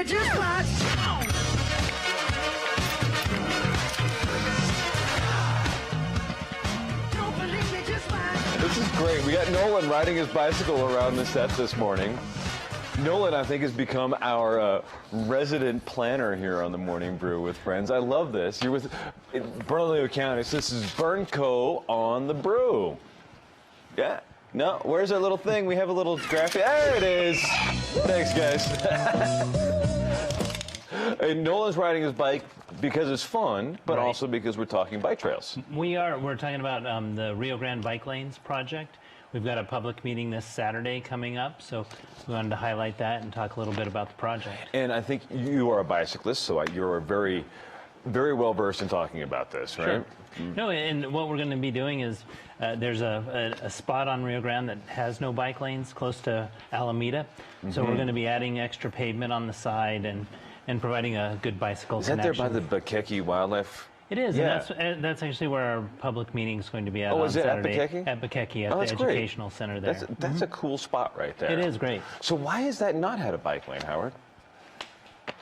me just once. Don't believe me just once. This is great. We got Nolan riding his bicycle around the set this morning. Nolan, I think, has become our resident planner here on the Morning Brew with Friends. I love this. You're with Bernalillo County. So this is Bernco on the Brew. Yeah. No, where's our little thing? We have a little graphic. There it is. Thanks, guys. And Nolan's riding his bike because it's fun, but also because we're talking bike trails. We're talking about the Rio Grande Bike Lanes project. We've got a public meeting this Saturday coming up, so we wanted to highlight that and talk a little bit about the project. And I think you are a bicyclist, so you're very, very well versed in talking about this, right? Sure. No, and what we're going to be doing is there's a spot on Rio Grande that has no bike lanes close to Alameda, so we're going to be adding extra pavement on the side and providing a good bicycle connection. Is that there by the Bakeki Wildlife? It is, Yeah. and that's actually where our public meeting is going to be at on is it Saturday. at Bakeki? At Bakeki, at the That's great. educational center there. That's a cool spot right there. It is great. So why has that not had a bike lane, Howard?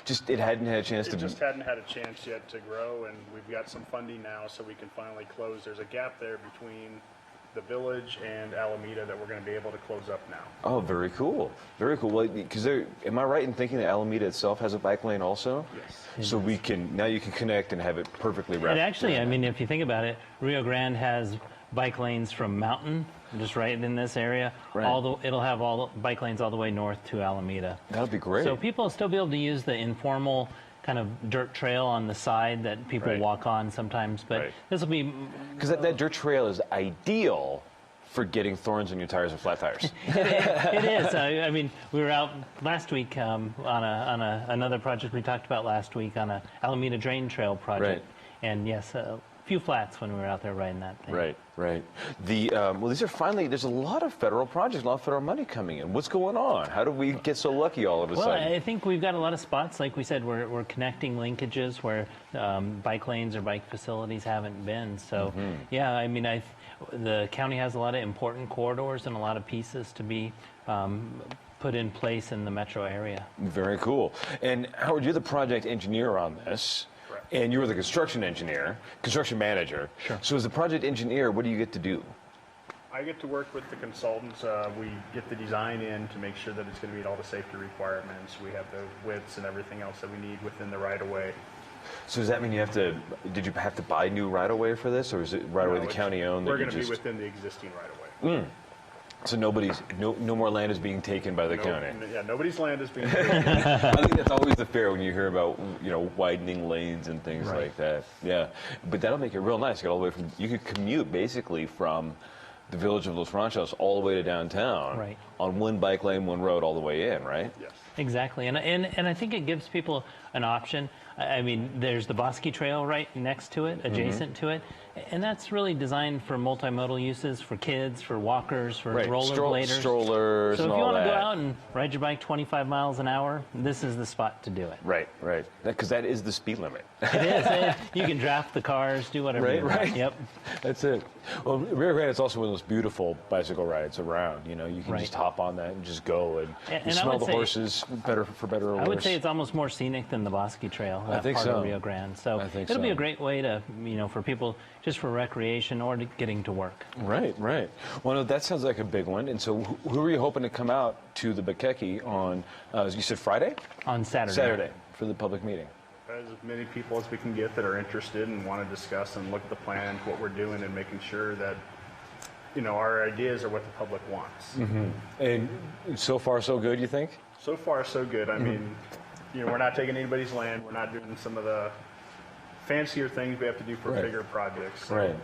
Just it hadn't had a chance It to. just hadn't had a chance yet to grow, and we've got some funding now, so we can finally close. There's a gap there between the village and Alameda that we're going to be able to close up now. Oh, very cool. Very cool. Well, because am I right in thinking that Alameda itself has a bike lane also? Yes. So we can now you can connect and have it perfectly wrapped. And actually, I mean, if you think about it, Rio Grande has bike lanes from Mountain, just right in this area. Right. It'll have all the bike lanes all the way north to Alameda. That'll be great. So people will still be able to use the informal kind of dirt trail on the side that people walk on sometimes, but this will be... Because that dirt trail is ideal for getting thorns in your tires or flat tires. It is. I mean, we were out last week on another project we talked about last week on a Alameda Drain Trail project. And yes, a few flats when we were out there riding that thing. Right. Well, these are finally, there's a lot of federal projects, a lot of federal money coming in. What's going on? How do we get so lucky all of a Well, sudden? I think we've got a lot of spots. Like we said, we're connecting linkages where bike lanes or bike facilities haven't been. So, yeah, I mean, the county has a lot of important corridors and a lot of pieces to be put in place in the metro area. Very cool. And Howard, you're the project engineer on this. And you were the construction manager. Sure. So as the project engineer, what do you get to do? I get to work with the consultants. We get the design in to make sure that it's going to meet all the safety requirements. We have the widths and everything else that we need within the right-of-way. So does that mean did you have to buy new right-of-way for this, or is it right-of-way the county owned? We're going to be within the existing right-of-way. So no more land is being taken by the county. Yeah, nobody's land is being taken. I think that's always the fear when you hear about widening lanes and things like that. Yeah, but that'll make it real nice. Get all the way from you could commute basically from the village of Los Ranchos all the way to downtown on one bike lane, one road, all the way in, right? Yes. Exactly, and I think it gives people an option. I mean, there's the Bosque Trail right next to it, adjacent to it, and that's really designed for multimodal uses, for kids, for walkers, for rollerbladers. Strollers, so if and you all want to that. go out and ride your bike 25 miles an hour, this is the spot to do it. Right. Because that is the speed limit. It is. You can draft the cars, do whatever you want. Right. Yep. That's it. Well, Rio Grande is also one of those beautiful bicycle rides around. You can just hop on that and just go, and you smell the horses for better or worse. I would say it's almost more scenic than the Bosque Trail, that part of Rio Grande. So it'll be a great way to, for people just for recreation or getting to work. Right. Well, no, that sounds like a big one. And so who are you hoping to come out to the Bakeki on, you said Friday? On Saturday. Saturday for the public meeting. As many people as we can get that are interested and want to discuss and look at the plan, what we're doing, and making sure that our ideas are what the public wants. And so far, so good, you think? So far, so good. I mean, we're not taking anybody's land. We're not doing some of the fancier things we have to do for bigger projects. So. Right.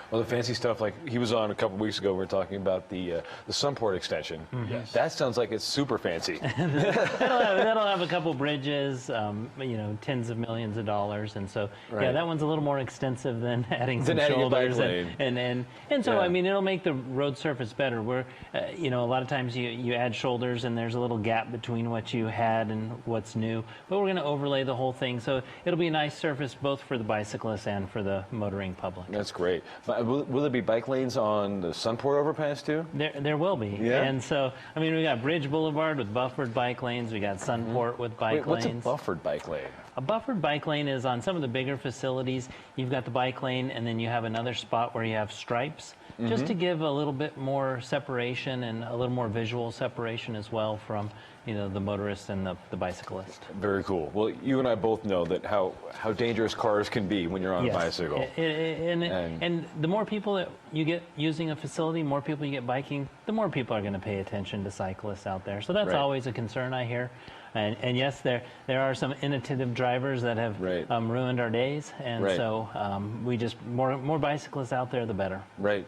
Well, the fancy stuff, like he was on a couple weeks ago, we were talking about the Sunport extension. Yes. That sounds like it's super fancy. that'll have a couple bridges, tens of millions of dollars, and so yeah, that one's a little more extensive than adding some shoulders and so I mean it'll make the road surface better. Where a lot of times you add shoulders and there's a little gap between what you had and what's new, but we're going to overlay the whole thing, so it'll be a nice surface both for the bicyclists and for the motoring public. That's great. Will there be bike lanes on the Sunport overpass too? There will be. Yeah. And so, I mean, we got Bridge Boulevard with buffered bike lanes. We got Sunport with bike Wait, lanes. what's a buffered bike lane? A buffered bike lane is on some of the bigger facilities. You've got the bike lane, and then you have another spot where you have stripes, just to give a little bit more separation and a little more visual separation as well from, you know, the motorist and the bicyclist. Very cool. Well, you and I both know that how dangerous cars can be when you're on a bicycle. And the more people that you get using a facility, more people you get biking, the more people are going to pay attention to cyclists out there. So that's always a concern I hear. And yes, there are some inattentive drivers that have ruined our days, and so we just more bicyclists out there, the better. Right.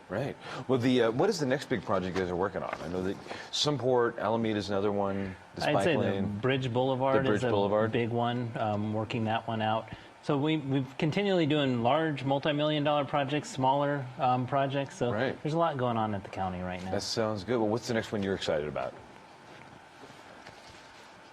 Well, what is the next big project you guys are working on? I know that Sunport, Alameda is another one. I'd say the Bridge Boulevard is a big one. Working that one out. So we've continually doing large multi-million-dollar projects, smaller projects. So there's a lot going on at the county right now. That sounds good. Well, what's the next one you're excited about?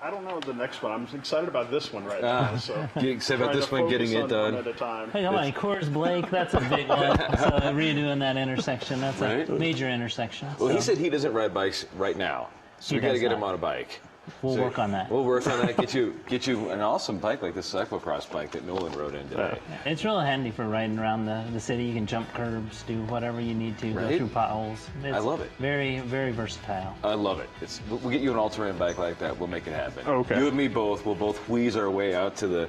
I don't know the next one. I'm excited about this one right now. So you excited about this one, getting it done? One at a time. Hey, come on, Coors Blake, that's a big one. So redoing that intersection, that's a major intersection. Well, he said he doesn't ride bikes right now, so we got to get him on a bike. We'll work on that. We'll work on that. Get you an awesome bike like this cyclocross bike that Nolan rode in today. It's real handy for riding around the city. You can jump curbs, do whatever you need to, go through potholes. I love it. Very, very versatile. I love it. We'll get you an all-terrain bike like that. We'll make it happen. Okay. You and me both. We'll both wheeze our way out to the.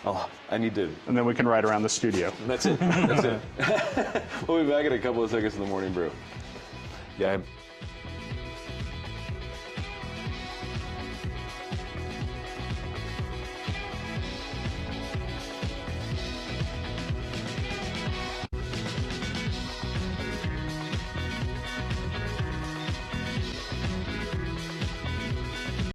Oh, I need to. And then we can ride around the studio. That's it. That's it. We'll be back in a couple of seconds in the morning brew. Yeah.